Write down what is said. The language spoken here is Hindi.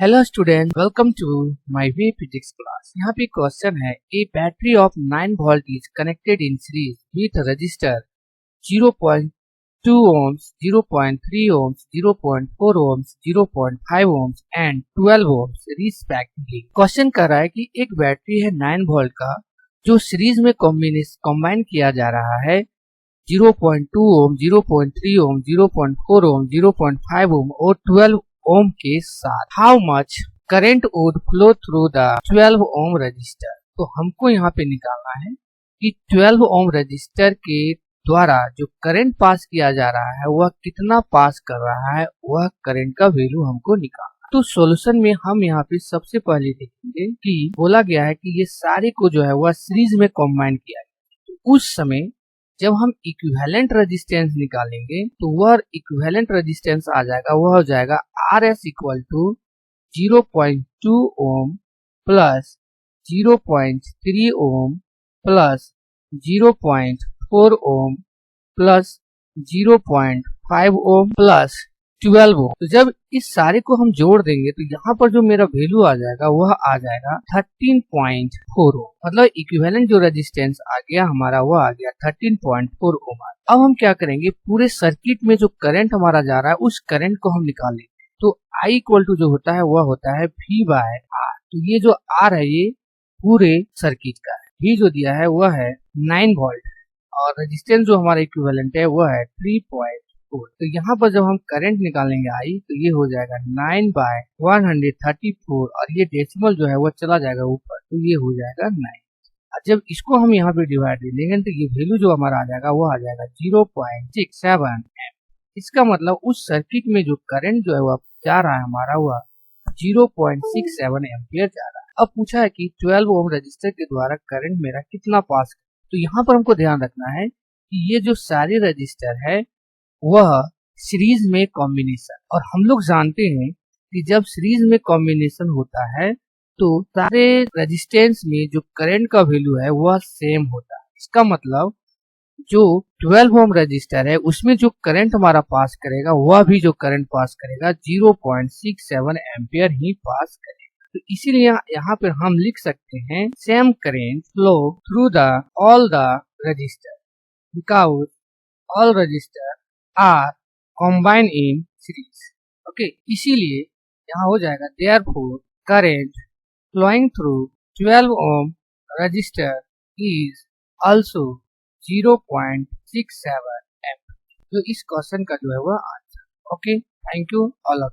Hello student, welcome to my way physics class. यहाँ पे क्वेश्चन है, a battery of 9 volt is connected in series with resistor 0.2 ohms, 0.3 ohms, 0.4 ohms, 0.5 ohms and 12 ohms respectively. Question कर रहा है कि एक बैटरी है 9 वोल्ट का जो सीरीज में कॉम्बाइन किया जा रहा है 0.2 ohm, 0.3 ohm, 0.4 ohm, 0.5 ohm और 12 ओम के साथ। How much current would flow through the 12 ohm resistor. तो हमको यहाँ पे निकालना है कि 12 ओम रजिस्टर के द्वारा जो करंट पास किया जा रहा है वह कितना पास कर रहा है, वह करंट का वैल्यू हमको निकालना। तो सॉल्यूशन में हम यहाँ पे सबसे पहले देखेंगे कि बोला गया है कि ये सारे को जो है वह सीरीज में कॉम्बाइन किया गया। तो उस समय जब हम इक्विवेलेंट रेजिस्टेंस निकालेंगे तो वह इक्विवेलेंट रेजिस्टेंस आ जाएगा, वह हो जाएगा RS equal to 0.2 ohm plus 0.3 ohm plus 0.4 ohm plus 0.5 ohm plus 12 ohm. तो जब इस सारे को हम जोड़ देंगे तो यहाँ पर जो मेरा वैल्यू आ जाएगा वह आ जाएगा 13.4 ओम। मतलब इक्विवेलेंट जो रेजिस्टेंस आ गया हमारा वह आ गया 13.4 ओम। अब हम क्या करेंगे, पूरे सर्किट में जो करंट हमारा जा रहा है उस करंट को हम निकालेंगे। तो I इक्वल टू जो होता है वह होता है V बाय R। तो ये जो R है ये पूरे सर्किट का है। V जो दिया है वह है 9 वोल्ट और रेजिस्टेंस जो हमारा इक्विवेलेंट है वह है 3.4। तो यहाँ पर जब हम करंट निकालेंगे I तो ये हो जाएगा 9 बाय 134 और ये डेसिमल जो है वह चला जाएगा ऊपर, तो ये हो जाएगा 9। जब इसको हम यहाँ पे डिवाइड दे देंगे तो ये वैल्यू जो हमारा आ जाएगा वो आ जाएगा 0.67 एम्प। इसका मतलब उस सर्किट में जो करंट जो है वह जा रहा है हमारा वह 0.67 एम्पियर जा रहा है। अब पूछा है कि 12 ओम रजिस्टर के द्वारा करंट मेरा कितना पास। तो यहाँ पर हमको ध्यान रखना है कि ये जो सारे रजिस्टर है वह सीरीज में कॉम्बिनेशन, और हम लोग जानते हैं कि जब सीरीज में कॉम्बिनेशन होता है तो सारे रेजिस्टेंस में जो करंट का वैल्यू है वह सेम होता है। इसका मतलब जो 12 ओम रजिस्टर है उसमें जो करंट हमारा पास करेगा वह भी जो करंट पास करेगा 0.67 एम्पियर ही पास करेगा। तो इसीलिए यहाँ पर हम लिख सकते हैं same current flow through the all the resistor because all resistor are combine in series. Okay, इसीलिए यहाँ हो जाएगा therefore current flowing through 12 ohm resistor is also 0.67 amp। तो इस क्वेश्चन का जो है वह answer. Okay, thank you all of.